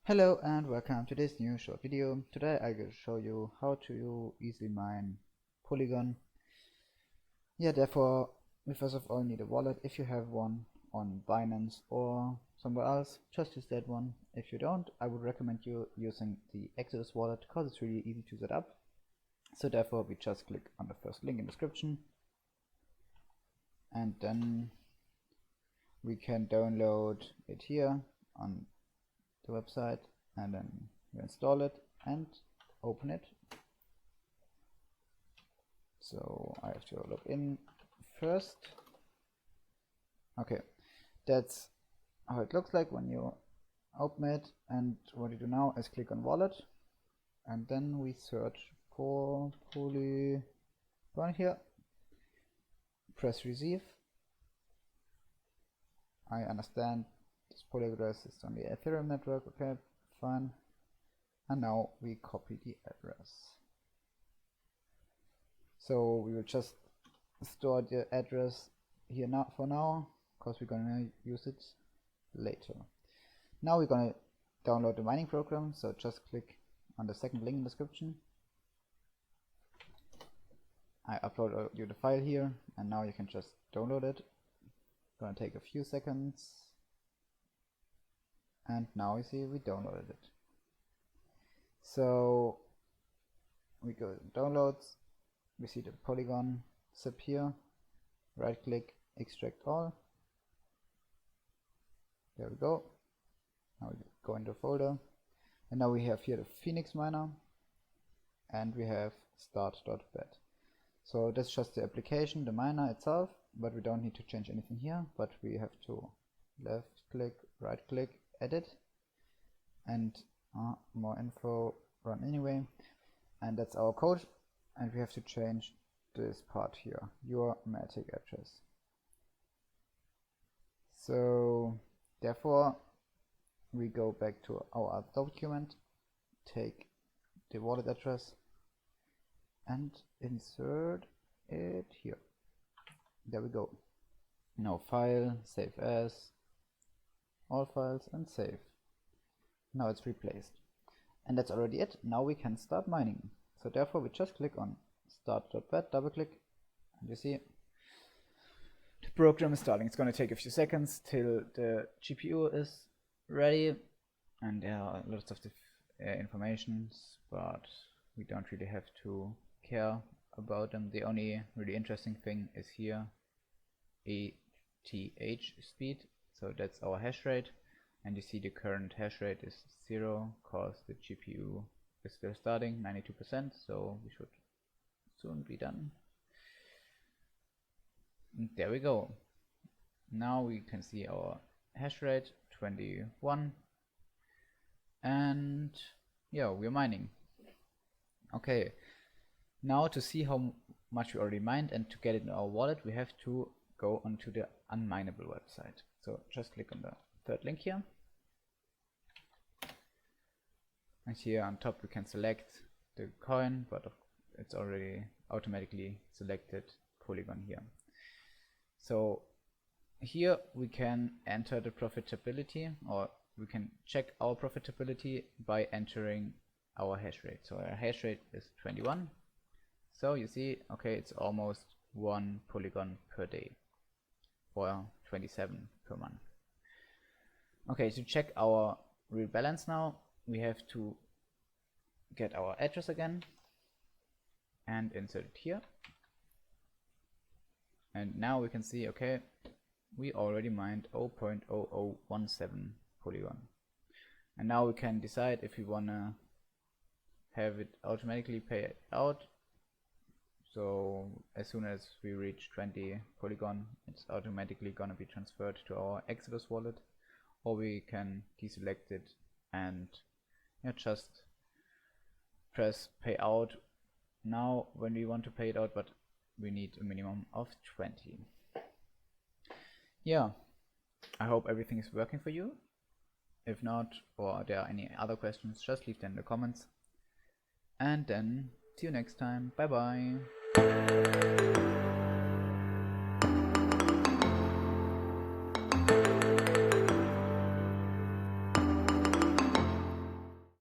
Hello and welcome to this new short video. Today I will show you how to easily mine Polygon. Therefore we first of all need a wallet. If you have one on Binance or somewhere else, just use that one. If you don't, I would recommend you using the Exodus wallet because it's really easy to set up. So therefore we just click on the first link in the description and then we can download it here on the website, and then you install it and open it. So I have to log in first. Okay, that's how it looks like when you open it, and what you do now is click on wallet and then we search for Polygon here, press receive. I understand this Polygon address is on the Ethereum network, okay, fine. And now we copy the address. So we will just store the address here now for now, because we're gonna use it later. Now we're gonna download the Miningprogramm, so just click on the second link in the description. I upload you the file here, and now you can just download it. It's gonna take a few seconds. And now you see we downloaded it. So we go to downloads, we see the Polygon zip here, right click, extract all. There we go. Now we go into the folder, and now we have here the Phoenix miner, and we have start.bat. So that's just the application, the miner itself, but we don't need to change anything here, but we have to left click, right click, edit, and more info, run anyway, and that's our code, and we have to change this part here, your MATIC address. So therefore we go back to our document, take the wallet address and insert it here. There we go. Now file, save as, all files, and save. Now it's replaced, and that's already it. Now we can start mining. So therefore we just click on start.bat, double click, and you see the program is starting. It's going to take a few seconds till the GPU is ready, and there are lots of informations, but we don't really have to care about them. The only really interesting thing is here ETH speed. So that's our hash rate, and you see the current hash rate is 0 because the GPU is still starting, 92%, so we should soon be done. And there we go. Now we can see our hash rate 21, and yeah, we're mining. Okay, now to see how much we already mined and to get it in our wallet, we have to go onto the Unminable website. So just click on the third link here, and here on top we can select the coin, but it's already automatically selected Polygon here. So here we can enter the profitability, or we can check our profitability by entering our hash rate. So our hash rate is 21, so you see, okay, it's almost 1 Polygon per day, or 27 per month. Okay, to check our real balance now, we have to get our address again and insert it here. And now we can see, okay, we already mined 0.0017 Polygon. And now we can decide if we wanna have it automatically pay out. So as soon as we reach 20 Polygon, it's automatically gonna be transferred to our Exodus wallet, or we can deselect it and just press pay out now when we want to pay it out, but we need a minimum of 20. Yeah, I hope everything is working for you. If not, or there are any other questions, just leave them in the comments. And then see you next time. Bye bye.